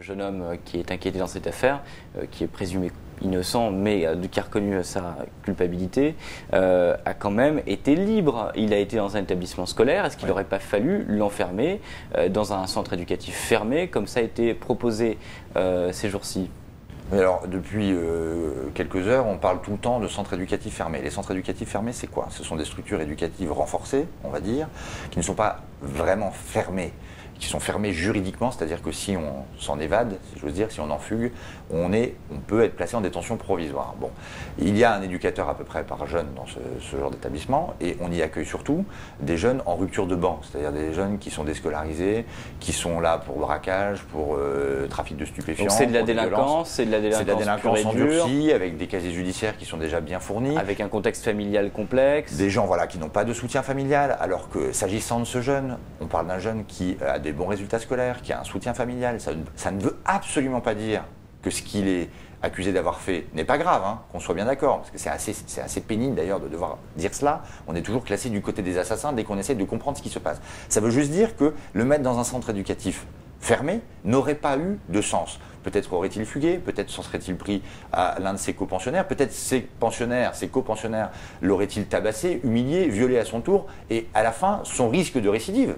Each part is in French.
Le jeune homme qui est inquiété dans cette affaire, qui est présumé innocent, mais qui a reconnu sa culpabilité, a quand même été libre. Il a été dans un établissement scolaire. Est-ce qu'il n'aurait pas fallu l'enfermer dans un centre éducatif fermé, comme ça a été proposé ces jours-ci? Alors, depuis quelques heures, on parle tout le temps de centres éducatifs fermés. Les centres éducatifs fermés, c'est quoi? Ce sont des structures éducatives renforcées, on va dire, qui ne sont pas vraiment fermées, qui sont fermées juridiquement, c'est-à-dire que si on s'en évade, si j'ose dire, si on en fugue, on peut être placé en détention provisoire. Bon, il y a un éducateur à peu près par jeune dans ce genre d'établissement, et on y accueille surtout des jeunes en rupture de banc, c'est-à-dire des jeunes qui sont déscolarisés, qui sont là pour braquage, pour trafic de stupéfiants. Donc c'est de la délinquance, c'est de la délinquance endurcie, avec des casiers judiciaires qui sont déjà bien fournis. Avec un contexte familial complexe. Des gens qui n'ont pas de soutien familial, alors que s'agissant de ce jeune, on parle d'un jeune qui a des bons résultats scolaires, qui a un soutien familial. Ça ne veut absolument pas dire que ce qu'il est accusé d'avoir fait n'est pas grave, hein, qu'on soit bien d'accord, parce que c'est assez pénible d'ailleurs de devoir dire cela. On est toujours classé du côté des assassins dès qu'on essaie de comprendre ce qui se passe. Ça veut juste dire que le mettre dans un centre éducatif fermé n'aurait pas eu de sens. Peut-être aurait-il fugué, peut-être s'en serait-il pris à l'un de ses copensionnaires, peut-être ses copensionnaires l'auraient-ils tabassé, humilié, violé à son tour, et à la fin, son risque de récidive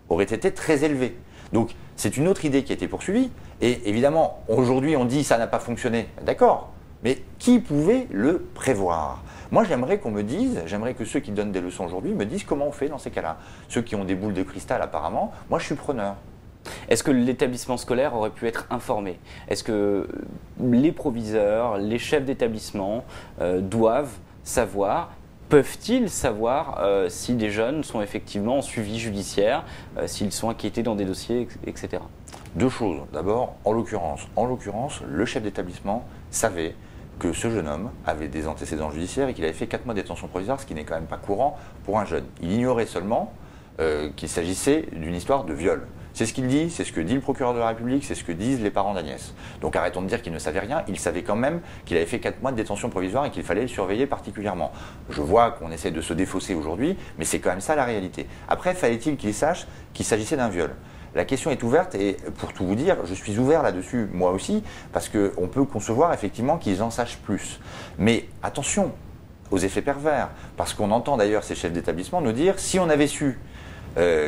aurait été très élevé. Donc c'est une autre idée qui a été poursuivie, et évidemment, aujourd'hui on dit ça n'a pas fonctionné, d'accord, mais qui pouvait le prévoir? Moi j'aimerais qu'on me dise, j'aimerais que ceux qui donnent des leçons aujourd'hui me disent comment on fait dans ces cas-là. Ceux qui ont des boules de cristal apparemment, moi je suis preneur. Est-ce que l'établissement scolaire aurait pu être informé? Est-ce que les proviseurs, les chefs d'établissement doivent savoir, peuvent-ils savoir si des jeunes sont effectivement en suivi judiciaire, s'ils sont inquiétés dans des dossiers, etc. Deux choses. D'abord, en l'occurrence, le chef d'établissement savait que ce jeune homme avait des antécédents judiciaires et qu'il avait fait 4 mois de détention provisoire, ce qui n'est quand même pas courant pour un jeune. Il ignorait seulement qu'il s'agissait d'une histoire de viol. C'est ce qu'il dit, c'est ce que dit le procureur de la République, c'est ce que disent les parents d'Agnès. Donc arrêtons de dire qu'il ne savait rien, il savait quand même qu'il avait fait 4 mois de détention provisoire et qu'il fallait le surveiller particulièrement. Je vois qu'on essaie de se défausser aujourd'hui, mais c'est quand même ça la réalité. Après, fallait-il qu'il sache qu'il s'agissait d'un viol? La question est ouverte et pour tout vous dire, je suis ouvert là-dessus moi aussi, parce qu'on peut concevoir effectivement qu'ils en sachent plus. Mais attention aux effets pervers, parce qu'on entend d'ailleurs ces chefs d'établissement nous dire si on avait su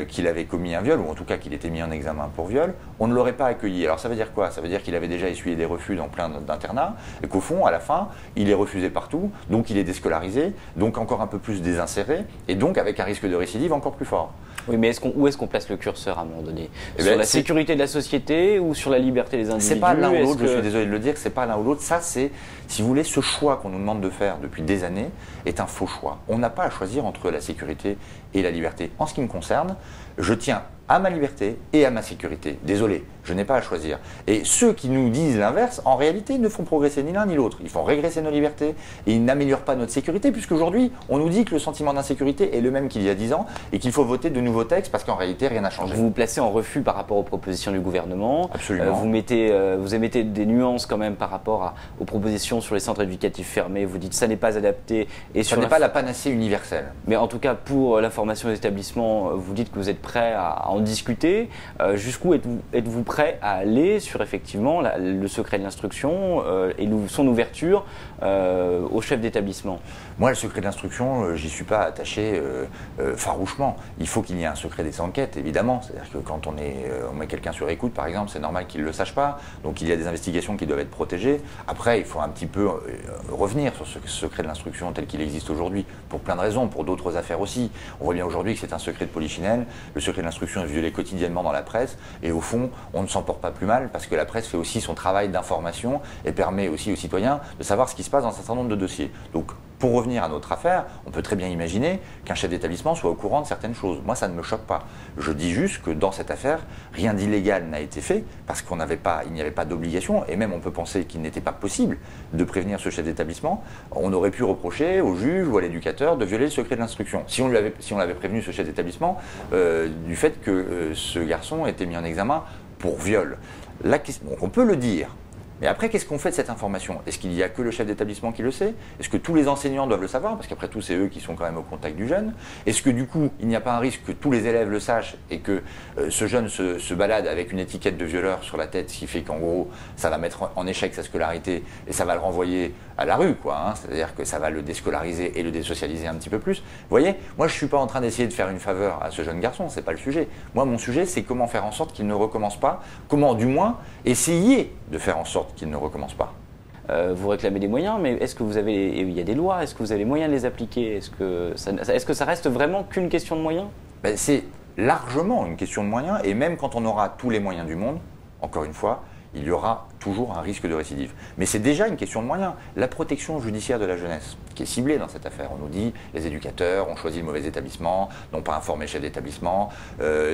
qu'il avait commis un viol, ou en tout cas qu'il était mis en examen pour viol, on ne l'aurait pas accueilli. Alors ça veut dire quoi? Ça veut dire qu'il avait déjà essuyé des refus dans plein d'internats, et qu'au fond, à la fin, il est refusé partout, donc il est déscolarisé, donc encore un peu plus désinséré, et donc avec un risque de récidive encore plus fort. Oui, mais où est-ce qu'on place le curseur à un moment donné? Sur la sécurité de la société ou sur la liberté des individus? C'est pas l'un ou l'autre, je suis désolé de le dire, c'est pas l'un ou l'autre. Ça, c'est, si vous voulez, ce choix qu'on nous demande de faire depuis des années est un faux choix. On n'a pas à choisir entre la sécurité et la liberté. En ce qui me concerne, je tiens à ma liberté et à ma sécurité. Désolé, je n'ai pas à choisir. Et ceux qui nous disent l'inverse, en réalité, ne font progresser ni l'un ni l'autre. Ils font régresser nos libertés et ils n'améliorent pas notre sécurité, puisqu'aujourd'hui, on nous dit que le sentiment d'insécurité est le même qu'il y a 10 ans et qu'il faut voter de nouveaux textes parce qu'en réalité, rien n'a changé. Vous vous placez en refus par rapport aux propositions du gouvernement. Absolument. Vous émettez des nuances quand même par rapport aux propositions sur les centres éducatifs fermés. Vous dites que ça n'est pas adapté. Et ça n'est pas la panacée universelle. Mais en tout cas, pour l'information des établissements, vous dites que vous êtes prêt à en discuter. Jusqu'où êtes-vous prêt à aller sur effectivement le secret de l'instruction et son ouverture au chef d'établissement? Moi, le secret de l'instruction, j'y suis pas attaché farouchement. Il faut qu'il y ait un secret des enquêtes, évidemment. C'est-à-dire que quand on met quelqu'un sur écoute, par exemple, c'est normal qu'il ne le sache pas. Donc il y a des investigations qui doivent être protégées. Après, il faut un petit peu revenir sur ce secret de l'instruction tel qu'il existe aujourd'hui, pour plein de raisons, pour d'autres affaires aussi. On voit bien aujourd'hui que c'est un secret de polichinelle. Le secret de l'instruction est violé quotidiennement dans la presse. Et au fond, on ne s'en porte pas plus mal parce que la presse fait aussi son travail d'information et permet aussi aux citoyens de savoir ce qui se passe dans un certain nombre de dossiers. Donc, pour revenir à notre affaire, on peut très bien imaginer qu'un chef d'établissement soit au courant de certaines choses. Moi, ça ne me choque pas. Je dis juste que dans cette affaire, rien d'illégal n'a été fait parce qu'il n'y avait pas d'obligation et même on peut penser qu'il n'était pas possible de prévenir ce chef d'établissement. On aurait pu reprocher au juge ou à l'éducateur de violer le secret de l'instruction. Si on l'avait prévenu, ce chef d'établissement, du fait que ce garçon était mis en examen pour viol. On peut le dire. Mais après, qu'est-ce qu'on fait de cette information? Est-ce qu'il n'y a que le chef d'établissement qui le sait? Est-ce que tous les enseignants doivent le savoir? Parce qu'après tout, c'est eux qui sont quand même au contact du jeune. Est-ce que du coup, il n'y a pas un risque que tous les élèves le sachent et que ce jeune se balade avec une étiquette de violeur sur la tête, ce qui fait qu'en gros, ça va mettre en échec sa scolarité et ça va le renvoyer à la rue, quoi, hein. C'est-à-dire que ça va le déscolariser et le désocialiser un petit peu plus. Vous voyez, moi, je ne suis pas en train d'essayer de faire une faveur à ce jeune garçon, c'est pas le sujet. Moi, mon sujet, c'est comment faire en sorte qu'il ne recommence pas, comment du moins essayer de faire en sorte qu'il ne recommence pas. Vous réclamez des moyens, mais est-ce que il y a des lois, est-ce que vous avez les moyens de les appliquer? Est-ce que ça reste vraiment qu'une question de moyens? Ben, c'est largement une question de moyens, et même quand on aura tous les moyens du monde, encore une fois, il y aura toujours un risque de récidive. Mais c'est déjà une question de moyens. La protection judiciaire de la jeunesse, qui est ciblée dans cette affaire. On nous dit, les éducateurs ont choisi le mauvais établissement, n'ont pas informé le chef d'établissement,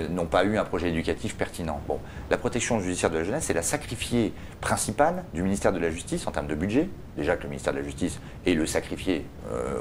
n'ont pas eu un projet éducatif pertinent. Bon, la protection judiciaire de la jeunesse, c'est la sacrifiée principale du ministère de la Justice en termes de budget. Déjà que le ministère de la Justice est le sacrifié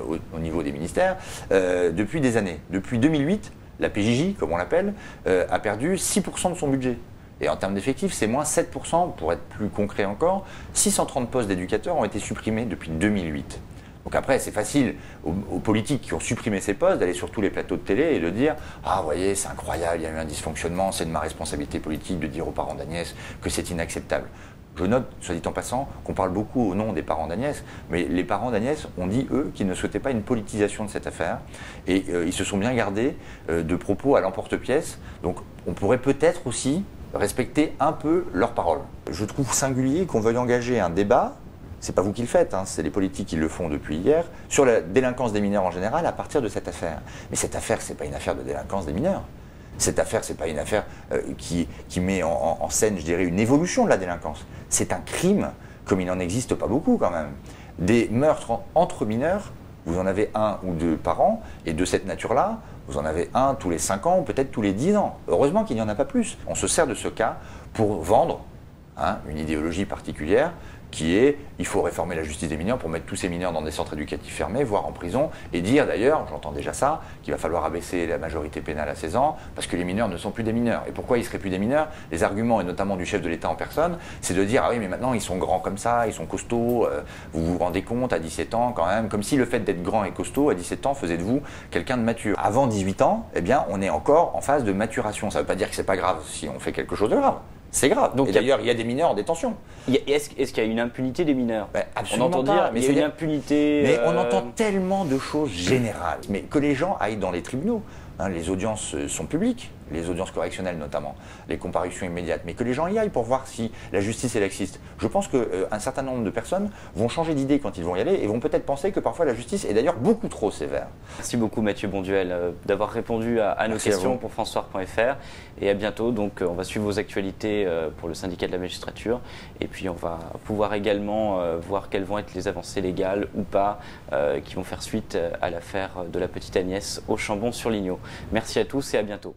au niveau des ministères, depuis des années. Depuis 2008, la PJJ, comme on l'appelle, a perdu 6% de son budget. Et en termes d'effectifs, c'est moins 7%, pour être plus concret encore. 630 postes d'éducateurs ont été supprimés depuis 2008. Donc après, c'est facile aux politiques qui ont supprimé ces postes d'aller sur tous les plateaux de télé et de dire « Ah, vous voyez, c'est incroyable, il y a eu un dysfonctionnement, c'est de ma responsabilité politique de dire aux parents d'Agnès que c'est inacceptable ». Je note, soit dit en passant, qu'on parle beaucoup au nom des parents d'Agnès, mais les parents d'Agnès ont dit, eux, qu'ils ne souhaitaient pas une politisation de cette affaire, et ils se sont bien gardés de propos à l'emporte-pièce. Donc on pourrait peut-être aussi respecter un peu leurs paroles. Je trouve singulier qu'on veuille engager un débat, c'est pas vous qui le faites, hein, c'est les politiques qui le font depuis hier, sur la délinquance des mineurs en général à partir de cette affaire. Mais cette affaire, c'est pas une affaire de délinquance des mineurs. Cette affaire, c'est pas une affaire qui met en scène, je dirais, une évolution de la délinquance. C'est un crime, comme il n'en existe pas beaucoup quand même. Des meurtres entre mineurs, vous en avez un ou deux par an, et de cette nature-là, vous en avez un tous les 5 ans ou peut-être tous les 10 ans. Heureusement qu'il n'y en a pas plus. On se sert de ce cas pour vendre une idéologie particulière qui est il faut réformer la justice des mineurs pour mettre tous ces mineurs dans des centres éducatifs fermés, voire en prison, et dire d'ailleurs, j'entends déjà ça, qu'il va falloir abaisser la majorité pénale à 16 ans parce que les mineurs ne sont plus des mineurs. Et pourquoi ils ne seraient plus des mineurs? Les arguments, et notamment du chef de l'État en personne, c'est de dire ah oui mais maintenant ils sont grands comme ça, ils sont costauds, vous vous rendez compte à 17 ans quand même, comme si le fait d'être grand et costaud à 17 ans faisait de vous quelqu'un de mature. Avant 18 ans, eh bien on est encore en phase de maturation. Ça ne veut pas dire que c'est pas grave si on fait quelque chose de grave. C'est grave. Donc, et d'ailleurs, il y a des mineurs en détention. Est-ce qu'il y a une impunité des mineurs? Absolument on entend pas. dire mais il y a une impunité. Mais on entend tellement de choses générales. Mais que les gens aillent dans les tribunaux. Les audiences sont publiques, les audiences correctionnelles notamment, les comparutions immédiates, mais que les gens y aillent pour voir si la justice est laxiste. Je pense qu'un certain nombre de personnes vont changer d'idée quand ils vont y aller et vont peut-être penser que parfois la justice est d'ailleurs beaucoup trop sévère. Merci beaucoup Mathieu Bonduel d'avoir répondu à nos questions pour francesoir.fr et à bientôt. Donc on va suivre vos actualités pour le syndicat de la magistrature et puis on va pouvoir également voir quelles vont être les avancées légales ou pas qui vont faire suite à l'affaire de la petite Agnès au Chambon-sur-Lignon. Merci à tous et à bientôt.